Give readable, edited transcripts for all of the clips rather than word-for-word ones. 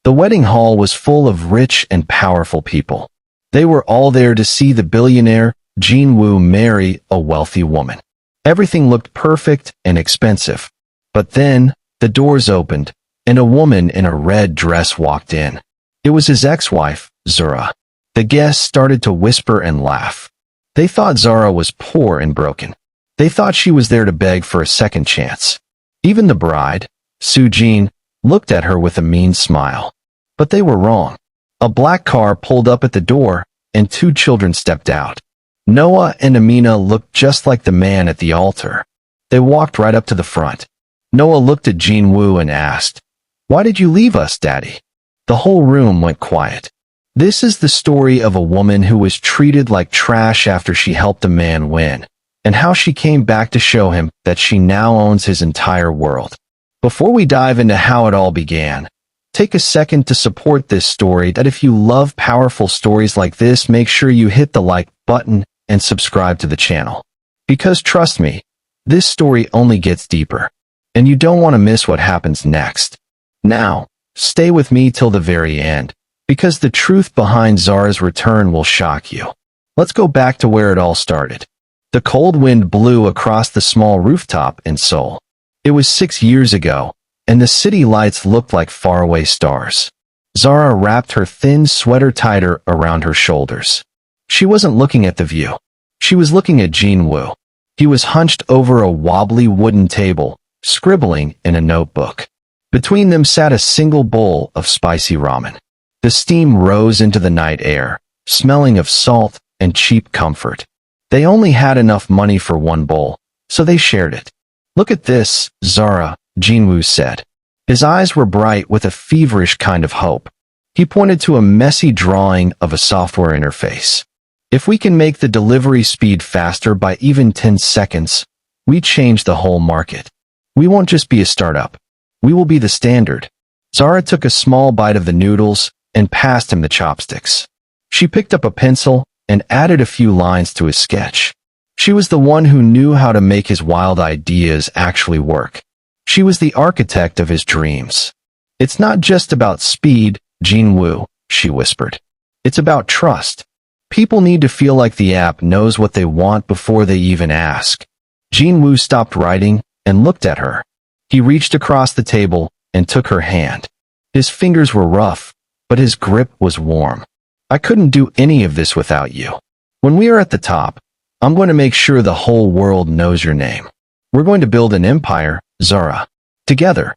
The wedding hall was full of rich and powerful people. They were all there to see the billionaire, Jin-woo, marry a wealthy woman. Everything looked perfect and expensive. But then, the doors opened, and a woman in a red dress walked in. It was his ex-wife, Zara. The guests started to whisper and laugh. They thought Zara was poor and broken. They thought she was there to beg for a second chance. Even the bride, Soo-jin, looked at her with a mean smile. But they were wrong. A black car pulled up at the door, and 2 children stepped out. Noah and Amina looked just like the man at the altar. They walked right up to the front. Noah looked at Jin-woo and asked, "Why did you leave us, Daddy?" The whole room went quiet. This is the story of a woman who was treated like trash after she helped a man win, and how she came back to show him that she now owns his entire world. Before we dive into how it all began, take a second to support this story. That if you love powerful stories like this, make sure you hit the like button and subscribe to the channel. Because trust me, this story only gets deeper, and you don't want to miss what happens next. Now, stay with me till the very end, because the truth behind Zara's return will shock you. Let's go back to where it all started. The cold wind blew across the small rooftop in Seoul. It was 6 years ago, and the city lights looked like faraway stars. Zara wrapped her thin sweater tighter around her shoulders. She wasn't looking at the view. She was looking at Jin-woo. He was hunched over a wobbly wooden table, scribbling in a notebook. Between them sat a single bowl of spicy ramen. The steam rose into the night air, smelling of salt and cheap comfort. They only had enough money for one bowl, so they shared it. "Look at this, Zara," Jin-woo said. His eyes were bright with a feverish kind of hope. He pointed to a messy drawing of a software interface. "If we can make the delivery speed faster by even 10 seconds, we change the whole market. We won't just be a startup. We will be the standard." Zara took a small bite of the noodles and passed him the chopsticks. She picked up a pencil and added a few lines to his sketch. She was the one who knew how to make his wild ideas actually work. She was the architect of his dreams. "It's not just about speed, Jin-woo," she whispered. "It's about trust. People need to feel like the app knows what they want before they even ask." Jin-woo stopped writing and looked at her. He reached across the table and took her hand. His fingers were rough, but his grip was warm. "I couldn't do any of this without you. When we are at the top, I'm going to make sure the whole world knows your name. We're going to build an empire, Zara. Together."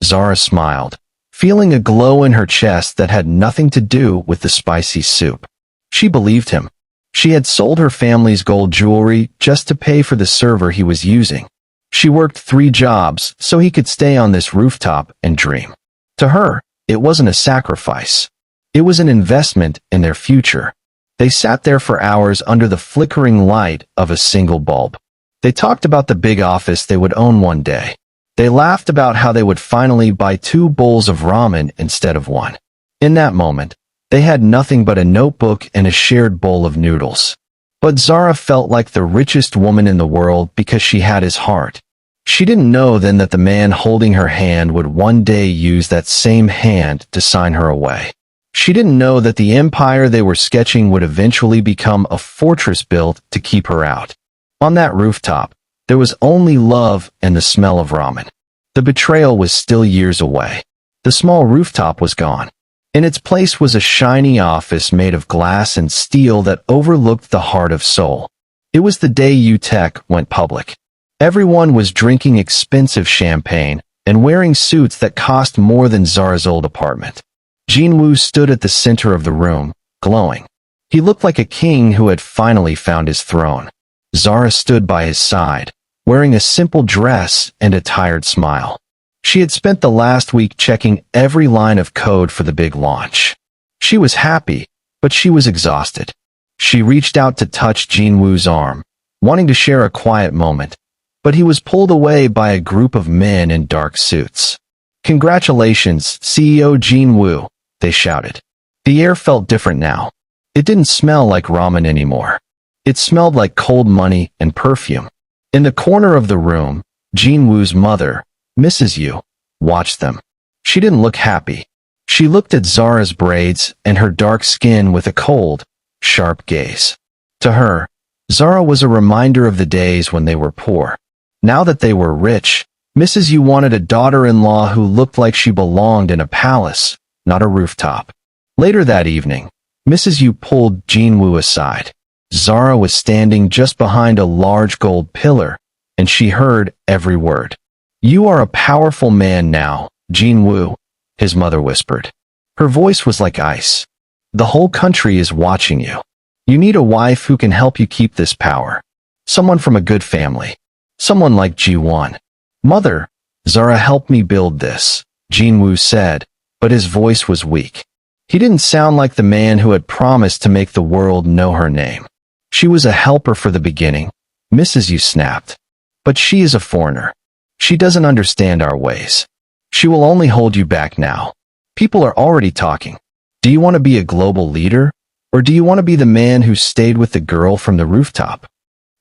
Zara smiled, feeling a glow in her chest that had nothing to do with the spicy soup. She believed him. She had sold her family's gold jewelry just to pay for the server he was using. She worked 3 jobs so he could stay on this rooftop and dream. To her, it wasn't a sacrifice. It was an investment in their future. They sat there for hours under the flickering light of a single bulb. They talked about the big office they would own one day. They laughed about how they would finally buy 2 bowls of ramen instead of 1. In that moment, they had nothing but a notebook and a shared bowl of noodles. But Zara felt like the richest woman in the world because she had his heart. She didn't know then that the man holding her hand would one day use that same hand to sign her away. She didn't know that the empire they were sketching would eventually become a fortress built to keep her out. On that rooftop, there was only love and the smell of ramen. The betrayal was still years away. The small rooftop was gone. In its place was a shiny office made of glass and steel that overlooked the heart of Seoul. It was the day UTech went public. Everyone was drinking expensive champagne and wearing suits that cost more than Zara's old apartment. Jin-woo stood at the center of the room, glowing. He looked like a king who had finally found his throne. Zara stood by his side, wearing a simple dress and a tired smile. She had spent the last week checking every line of code for the big launch. She was happy, but she was exhausted. She reached out to touch Jin-woo's arm, wanting to share a quiet moment, but he was pulled away by a group of men in dark suits. "Congratulations, CEO Jin-woo," they shouted. The air felt different now. It didn't smell like ramen anymore. It smelled like cold money and perfume. In the corner of the room, Jin-woo's mother, Mrs. Yu, watched them. She didn't look happy. She looked at Zara's braids and her dark skin with a cold, sharp gaze. To her, Zara was a reminder of the days when they were poor. Now that they were rich, Mrs. Yu wanted a daughter-in-law who looked like she belonged in a palace, not a rooftop. Later that evening, Mrs. Yu pulled Jinwoo aside. Zara was standing just behind a large gold pillar, and she heard every word. "You are a powerful man now, Jinwoo," his mother whispered. Her voice was like ice. "The whole country is watching you. You need a wife who can help you keep this power. Someone from a good family. Someone like Ji-won." "Mother, Zara helped me build this," Jinwoo said, but his voice was weak. He didn't sound like the man who had promised to make the world know her name. "She was a helper for the beginning," Mrs. Yu snapped. "But she is a foreigner. She doesn't understand our ways. She will only hold you back now. People are already talking. Do you want to be a global leader, or do you want to be the man who stayed with the girl from the rooftop?"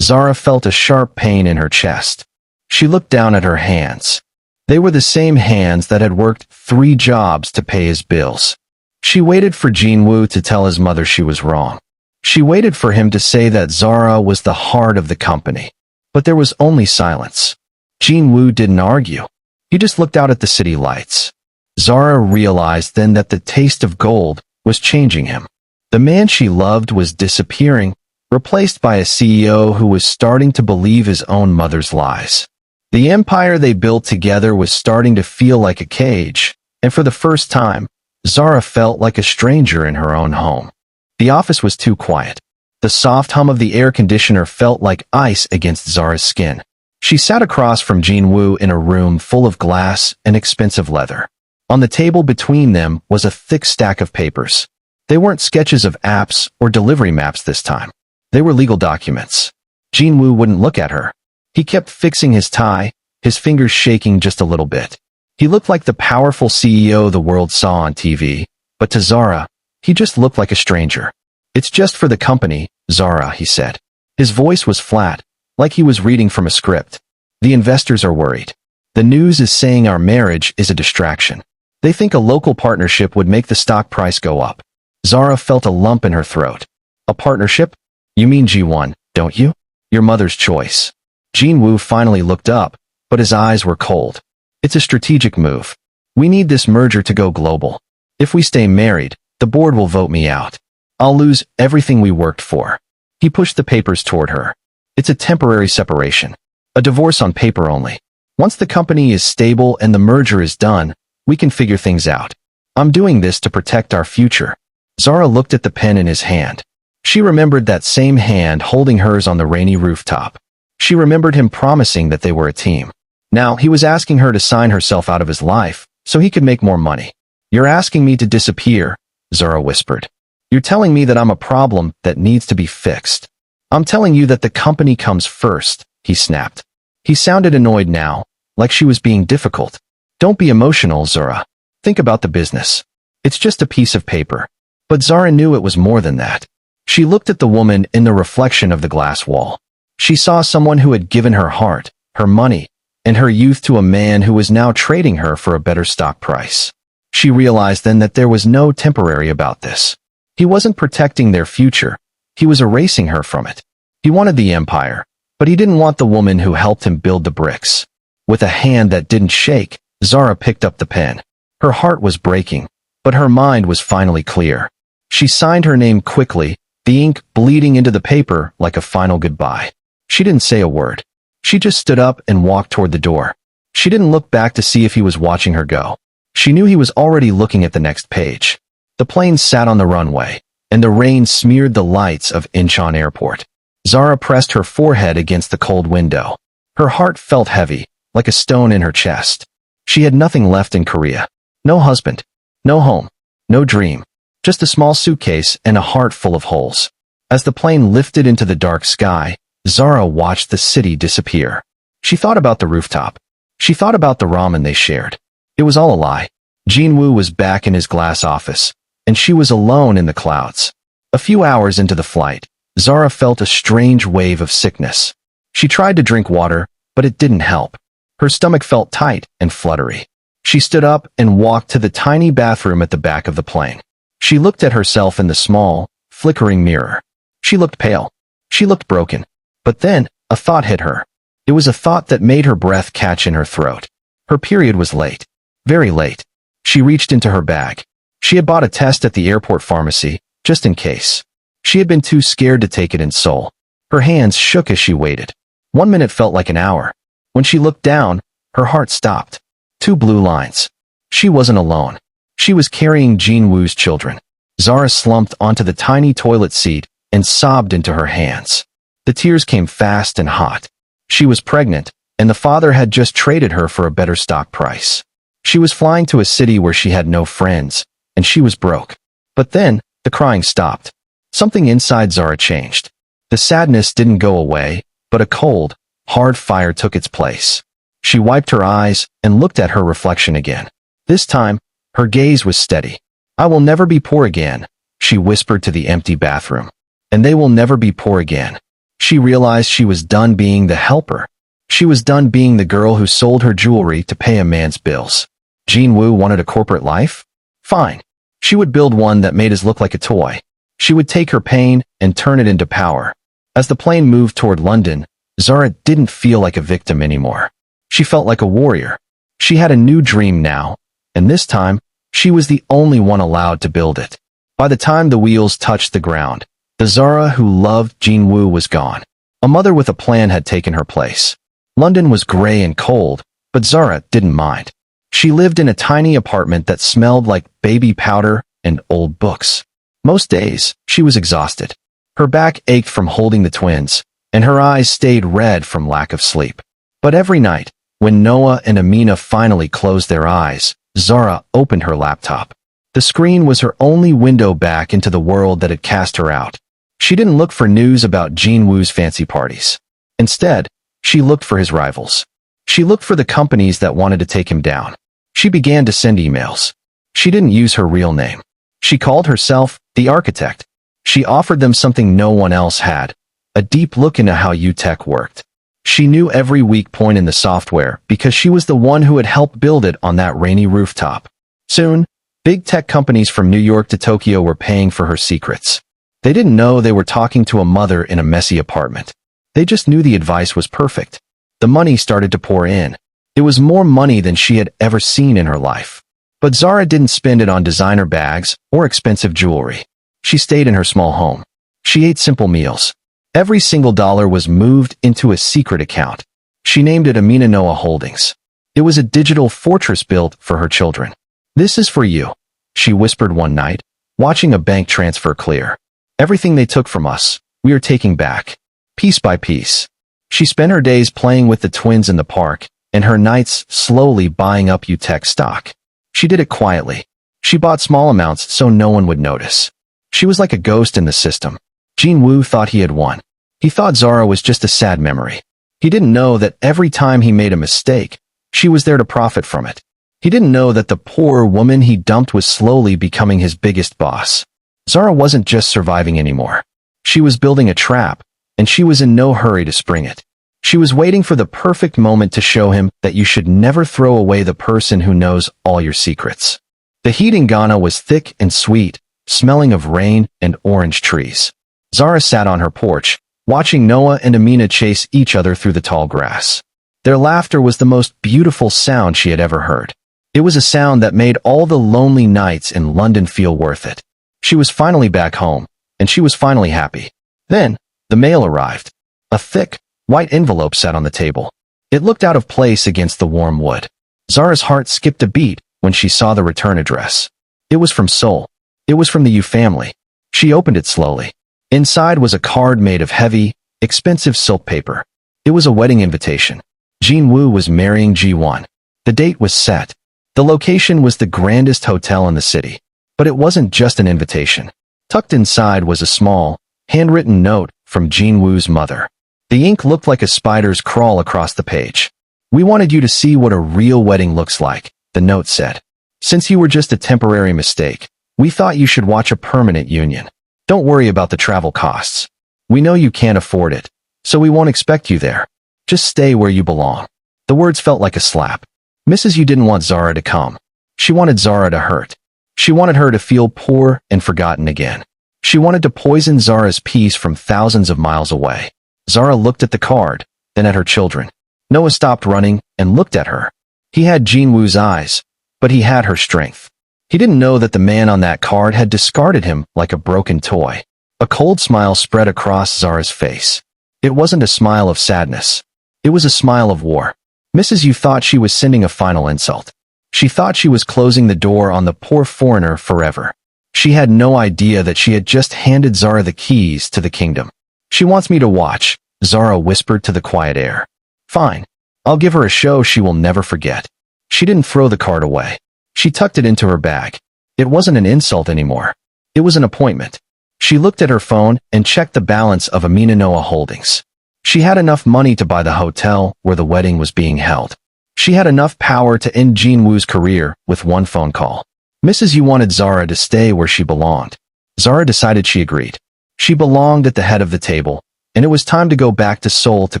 Zara felt a sharp pain in her chest. She looked down at her hands. They were the same hands that had worked 3 jobs to pay his bills. She waited for Jinwoo to tell his mother she was wrong. She waited for him to say that Zara was the heart of the company. But there was only silence. Jinwoo didn't argue. He just looked out at the city lights. Zara realized then that the taste of gold was changing him. The man she loved was disappearing, replaced by a CEO who was starting to believe his own mother's lies. The empire they built together was starting to feel like a cage, and for the first time, Zara felt like a stranger in her own home. The office was too quiet. The soft hum of the air conditioner felt like ice against Zara's skin. She sat across from Jinwoo in a room full of glass and expensive leather. On the table between them was a thick stack of papers. They weren't sketches of apps or delivery maps this time. They were legal documents. Jinwoo wouldn't look at her. He kept fixing his tie, his fingers shaking just a little bit. He looked like the powerful CEO the world saw on TV, but to Zara, he just looked like a stranger. "It's just for the company, Zara," he said. His voice was flat, like he was reading from a script. "The investors are worried. The news is saying our marriage is a distraction. They think a local partnership would make the stock price go up." Zara felt a lump in her throat. "A partnership? You mean Ji-won, don't you? Your mother's choice." Jinwoo finally looked up, but his eyes were cold. "It's a strategic move. We need this merger to go global. If we stay married, the board will vote me out. I'll lose everything we worked for." He pushed the papers toward her. "It's a temporary separation. A divorce on paper only. Once the company is stable and the merger is done, we can figure things out. I'm doing this to protect our future." Zara looked at the pen in his hand. She remembered that same hand holding hers on the rainy rooftop. She remembered him promising that they were a team. Now he was asking her to sign herself out of his life so he could make more money. "You're asking me to disappear," Zara whispered. "You're telling me that I'm a problem that needs to be fixed." "I'm telling you that the company comes first," he snapped. He sounded annoyed now, like she was being difficult. "Don't be emotional, Zara. Think about the business. It's just a piece of paper." But Zara knew it was more than that. She looked at the woman in the reflection of the glass wall. She saw someone who had given her heart, her money, and her youth to a man who was now trading her for a better stock price. She realized then that there was no temporary about this. He wasn't protecting their future. He was erasing her from it. He wanted the empire, but he didn't want the woman who helped him build the bricks. With a hand that didn't shake, Zara picked up the pen. Her heart was breaking, but her mind was finally clear. She signed her name quickly, the ink bleeding into the paper like a final goodbye. She didn't say a word. She just stood up and walked toward the door. She didn't look back to see if he was watching her go. She knew he was already looking at the next page. The plane sat on the runway, and the rain smeared the lights of Incheon Airport. Zara pressed her forehead against the cold window. Her heart felt heavy, like a stone in her chest. She had nothing left in Korea. No husband, no home, no dream. Just a small suitcase and a heart full of holes. As the plane lifted into the dark sky, Zara watched the city disappear. She thought about the rooftop. She thought about the ramen they shared. It was all a lie. Jinwoo was back in his glass office, and she was alone in the clouds. A few hours into the flight, Zara felt a strange wave of sickness. She tried to drink water, but it didn't help. Her stomach felt tight and fluttery. She stood up and walked to the tiny bathroom at the back of the plane. She looked at herself in the small, flickering mirror. She looked pale. She looked broken. But then, a thought hit her. It was a thought that made her breath catch in her throat. Her period was late. Very late. She reached into her bag. She had bought a test at the airport pharmacy, just in case. She had been too scared to take it in Seoul. Her hands shook as she waited. 1 minute felt like an hour. When she looked down, her heart stopped. 2 blue lines. She wasn't alone. She was carrying Jin-woo's children. Zara slumped onto the tiny toilet seat and sobbed into her hands. The tears came fast and hot. She was pregnant, and the father had just traded her for a better stock price. She was flying to a city where she had no friends, and she was broke. But then, the crying stopped. Something inside Zara changed. The sadness didn't go away, but a cold, hard fire took its place. She wiped her eyes and looked at her reflection again. This time, her gaze was steady. "I will never be poor again," she whispered to the empty bathroom. "And they will never be poor again." She realized she was done being the helper. She was done being the girl who sold her jewelry to pay a man's bills. Jin-woo wanted a corporate life? Fine. She would build one that made his look like a toy. She would take her pain and turn it into power. As the plane moved toward London, Zara didn't feel like a victim anymore. She felt like a warrior. She had a new dream now, and this time, she was the only one allowed to build it. By the time the wheels touched the ground, the Zara who loved Jin-woo was gone. A mother with a plan had taken her place. London was gray and cold, but Zara didn't mind. She lived in a tiny apartment that smelled like baby powder and old books. Most days, she was exhausted. Her back ached from holding the twins, and her eyes stayed red from lack of sleep. But every night, when Noah and Amina finally closed their eyes, Zara opened her laptop. The screen was her only window back into the world that had cast her out. She didn't look for news about Jin-woo's fancy parties. Instead, she looked for his rivals. She looked for the companies that wanted to take him down. She began to send emails. She didn't use her real name. She called herself the architect. She offered them something no one else had, a deep look into how UTech worked. She knew every weak point in the software because she was the one who had helped build it on that rainy rooftop. Soon, big tech companies from New York to Tokyo were paying for her secrets. They didn't know they were talking to a mother in a messy apartment. They just knew the advice was perfect. The money started to pour in. It was more money than she had ever seen in her life. But Zara didn't spend it on designer bags or expensive jewelry. She stayed in her small home. She ate simple meals. Every single dollar was moved into a secret account. She named it Amina Noah Holdings. It was a digital fortress built for her children. "This is for you," she whispered one night, watching a bank transfer clear. "Everything they took from us, we are taking back, piece by piece." She spent her days playing with the twins in the park, and her nights slowly buying up UTech stock. She did it quietly. She bought small amounts so no one would notice. She was like a ghost in the system. Jin-woo thought he had won. He thought Zara was just a sad memory. He didn't know that every time he made a mistake, she was there to profit from it. He didn't know that the poor woman he dumped was slowly becoming his biggest boss. Zara wasn't just surviving anymore. She was building a trap, and she was in no hurry to spring it. She was waiting for the perfect moment to show him that you should never throw away the person who knows all your secrets. The heat in Ghana was thick and sweet, smelling of rain and orange trees. Zara sat on her porch, watching Noah and Amina chase each other through the tall grass. Their laughter was the most beautiful sound she had ever heard. It was a sound that made all the lonely nights in London feel worth it. She was finally back home, and she was finally happy. Then, the mail arrived. A thick, white envelope sat on the table. It looked out of place against the warm wood. Zara's heart skipped a beat when she saw the return address. It was from Seoul. It was from the Yu family. She opened it slowly. Inside was a card made of heavy, expensive silk paper. It was a wedding invitation. Jin-woo was marrying Ji-won. The date was set. The location was the grandest hotel in the city. But it wasn't just an invitation. Tucked inside was a small, handwritten note from Jin-woo's mother. The ink looked like a spider's crawl across the page. "We wanted you to see what a real wedding looks like," the note said. "Since you were just a temporary mistake, we thought you should watch a permanent union. Don't worry about the travel costs. We know you can't afford it, so we won't expect you there. Just stay where you belong." The words felt like a slap. Mrs. Yu didn't want Zara to come. She wanted Zara to hurt. She wanted her to feel poor and forgotten again. She wanted to poison Zara's peace from thousands of miles away. Zara looked at the card, then at her children. Noah stopped running and looked at her. He had Jinwoo's eyes, but he had her strength. He didn't know that the man on that card had discarded him like a broken toy. A cold smile spread across Zara's face. It wasn't a smile of sadness. It was a smile of war. Mrs. Yu thought she was sending a final insult. She thought she was closing the door on the poor foreigner forever. She had no idea that she had just handed Zara the keys to the kingdom. She wants me to watch, Zara whispered to the quiet air. Fine. I'll give her a show she will never forget. She didn't throw the card away. She tucked it into her bag. It wasn't an insult anymore. It was an appointment. She looked at her phone and checked the balance of Amina Noah Holdings. She had enough money to buy the hotel where the wedding was being held. She had enough power to end Jinwoo's career with one phone call. Mrs. Yu wanted Zara to stay where she belonged. Zara decided she agreed. She belonged at the head of the table, and it was time to go back to Seoul to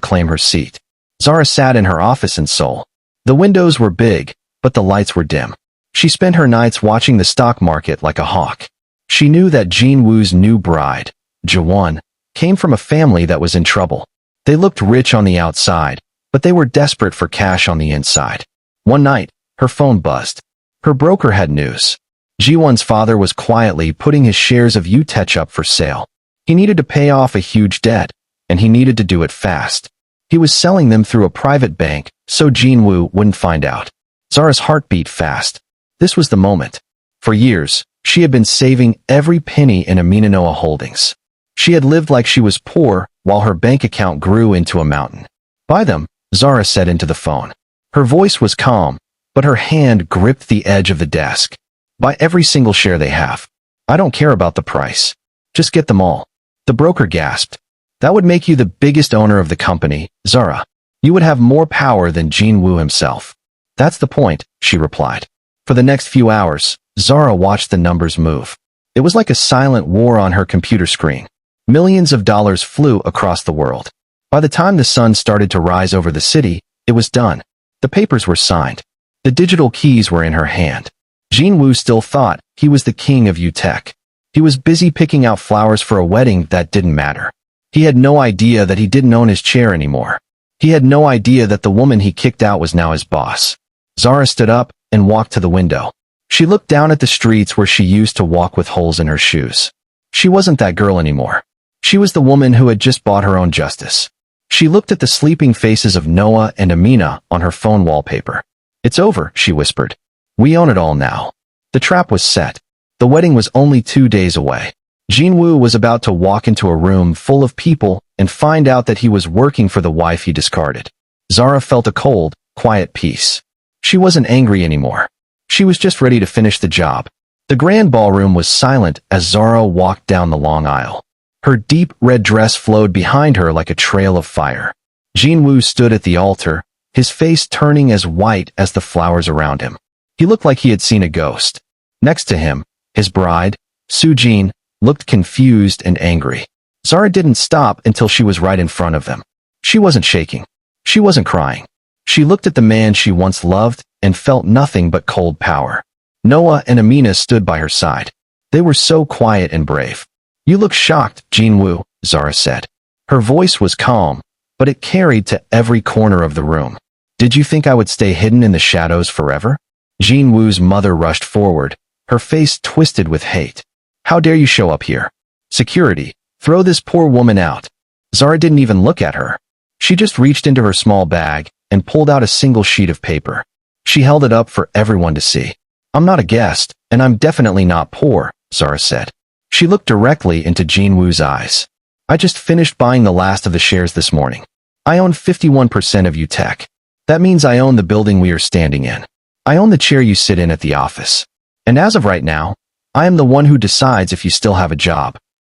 claim her seat. Zara sat in her office in Seoul. The windows were big, but the lights were dim. She spent her nights watching the stock market like a hawk. She knew that Jinwoo's new bride, Jawon, came from a family that was in trouble. They looked rich on the outside, but they were desperate for cash on the inside. One night, her phone buzzed. Her broker had news. Jiwon's father was quietly putting his shares of Utech up for sale. He needed to pay off a huge debt, and he needed to do it fast. He was selling them through a private bank, so Jinwoo wouldn't find out. Zara's heart beat fast. This was the moment. For years, she had been saving every penny in Amina Noah Holdings. She had lived like she was poor while her bank account grew into a mountain. Buy them, Zara said into the phone. Her voice was calm, but her hand gripped the edge of the desk. Buy every single share they have. I don't care about the price. Just get them all. The broker gasped. That would make you the biggest owner of the company, Zara. You would have more power than Jinwoo himself. That's the point, she replied. For the next few hours, Zara watched the numbers move. It was like a silent war on her computer screen. Millions of dollars flew across the world. By the time the sun started to rise over the city, it was done. The papers were signed. The digital keys were in her hand. Jinwoo still thought he was the king of Utech. He was busy picking out flowers for a wedding that didn't matter. He had no idea that he didn't own his chair anymore. He had no idea that the woman he kicked out was now his boss. Zara stood up and walked to the window. She looked down at the streets where she used to walk with holes in her shoes. She wasn't that girl anymore. She was the woman who had just bought her own justice. She looked at the sleeping faces of Noah and Amina on her phone wallpaper. It's over, she whispered. We own it all now. The trap was set. The wedding was only 2 days away. Jinwoo was about to walk into a room full of people and find out that he was working for the wife he discarded. Zara felt a cold, quiet peace. She wasn't angry anymore. She was just ready to finish the job. The grand ballroom was silent as Zara walked down the long aisle. Her deep red dress flowed behind her like a trail of fire. Jinwoo stood at the altar, his face turning as white as the flowers around him. He looked like he had seen a ghost. Next to him, his bride, Soo-jin, looked confused and angry. Zara didn't stop until she was right in front of them. She wasn't shaking. She wasn't crying. She looked at the man she once loved and felt nothing but cold power. Noah and Amina stood by her side. They were so quiet and brave. You look shocked, Jinwoo, Zara said. Her voice was calm, but it carried to every corner of the room. Did you think I would stay hidden in the shadows forever? Jinwoo's mother rushed forward, her face twisted with hate. How dare you show up here? Security, throw this poor woman out. Zara didn't even look at her. She just reached into her small bag and pulled out a single sheet of paper. She held it up for everyone to see. I'm not a guest, and I'm definitely not poor, Zara said. She looked directly into Jinwoo's eyes. I just finished buying the last of the shares this morning. I own 51% of Utech. That means I own the building we are standing in. I own the chair you sit in at the office. And as of right now, I am the one who decides if you still have a job.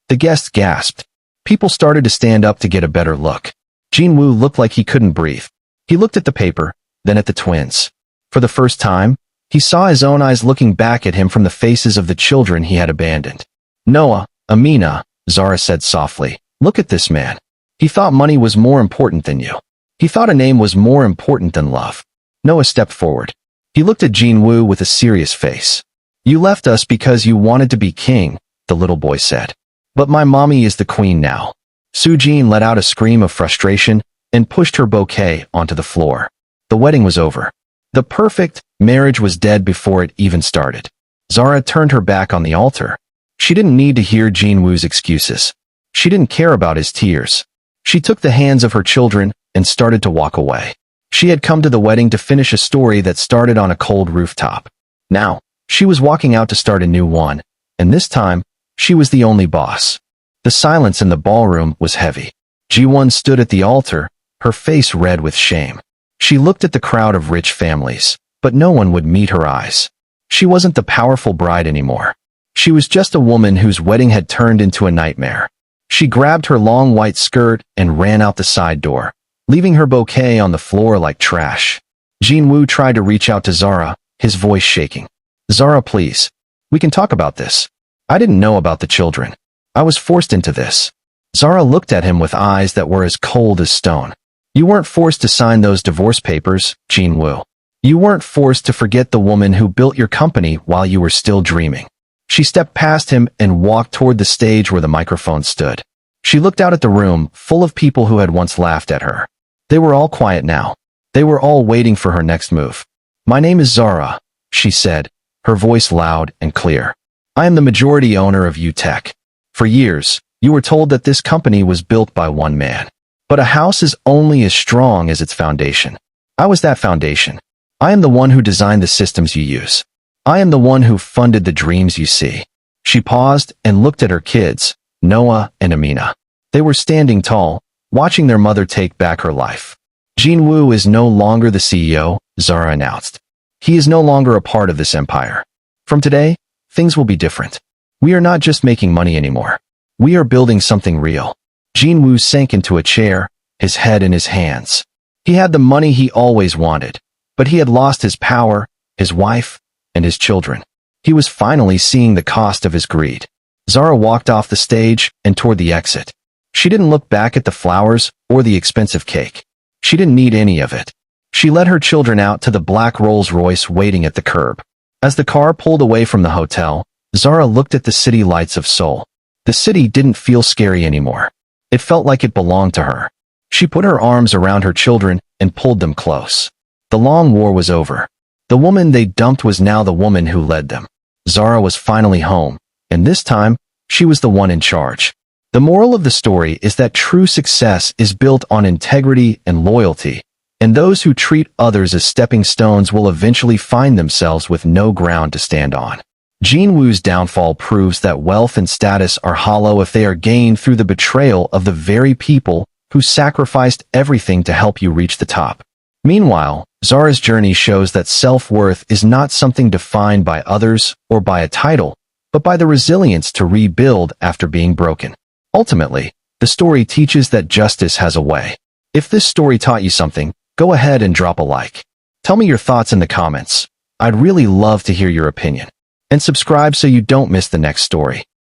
The guests gasped. People started to stand up to get a better look. Jinwoo looked like he couldn't breathe. He looked at the paper, then at the twins. For the first time, he saw his own eyes looking back at him from the faces of the children he had abandoned. Noah, Amina, Zara said softly, look at this man. He thought money was more important than you. He thought a name was more important than love. Noah stepped forward. He looked at Jinwoo with a serious face. You left us because you wanted to be king, the little boy said. But my mommy is the queen now. Sujin let out a scream of frustration and pushed her bouquet onto the floor. The wedding was over. The perfect marriage was dead before it even started. Zara turned her back on the altar. She didn't need to hear Jinwoo's excuses. She didn't care about his tears. She took the hands of her children and started to walk away. She had come to the wedding to finish a story that started on a cold rooftop. Now, she was walking out to start a new one, and this time, she was the only boss. The silence in the ballroom was heavy. Ji-won stood at the altar, her face red with shame. She looked at the crowd of rich families, but no one would meet her eyes. She wasn't the powerful bride anymore. She was just a woman whose wedding had turned into a nightmare. She grabbed her long white skirt and ran out the side door, leaving her bouquet on the floor like trash. Jinwoo tried to reach out to Zara, his voice shaking. Zara, please. We can talk about this. I didn't know about the children. I was forced into this. Zara looked at him with eyes that were as cold as stone. You weren't forced to sign those divorce papers, Jinwoo. You weren't forced to forget the woman who built your company while you were still dreaming. She stepped past him and walked toward the stage where the microphone stood. She looked out at the room, full of people who had once laughed at her. They were all quiet now. They were all waiting for her next move. My name is Zara, she said, her voice loud and clear. I am the majority owner of UTech. For years, you were told that this company was built by one man. But a house is only as strong as its foundation. I was that foundation. I am the one who designed the systems you use. I am the one who funded the dreams you see. She paused and looked at her kids, Noah and Amina. They were standing tall, watching their mother take back her life. Jinwoo is no longer the CEO, Zara announced. He is no longer a part of this empire. From today, things will be different. We are not just making money anymore. We are building something real. Jinwoo sank into a chair, his head in his hands. He had the money he always wanted, but he had lost his power, his wife, and his children. He was finally seeing the cost of his greed. Zara walked off the stage and toward the exit. She didn't look back at the flowers or the expensive cake. She didn't need any of it. She led her children out to the black Rolls-Royce waiting at the curb. As the car pulled away from the hotel, Zara looked at the city lights of Seoul. The city didn't feel scary anymore. It felt like it belonged to her. She put her arms around her children and pulled them close. The long war was over. The woman they dumped was now the woman who led them. Zara was finally home, and this time, she was the one in charge. The moral of the story is that true success is built on integrity and loyalty, and those who treat others as stepping stones will eventually find themselves with no ground to stand on. Jinwoo's downfall proves that wealth and status are hollow if they are gained through the betrayal of the very people who sacrificed everything to help you reach the top. Meanwhile, Zara's journey shows that self-worth is not something defined by others or by a title, but by the resilience to rebuild after being broken. Ultimately, the story teaches that justice has a way. If this story taught you something, go ahead and drop a like. Tell me your thoughts in the comments. I'd really love to hear your opinion. And subscribe so you don't miss the next story.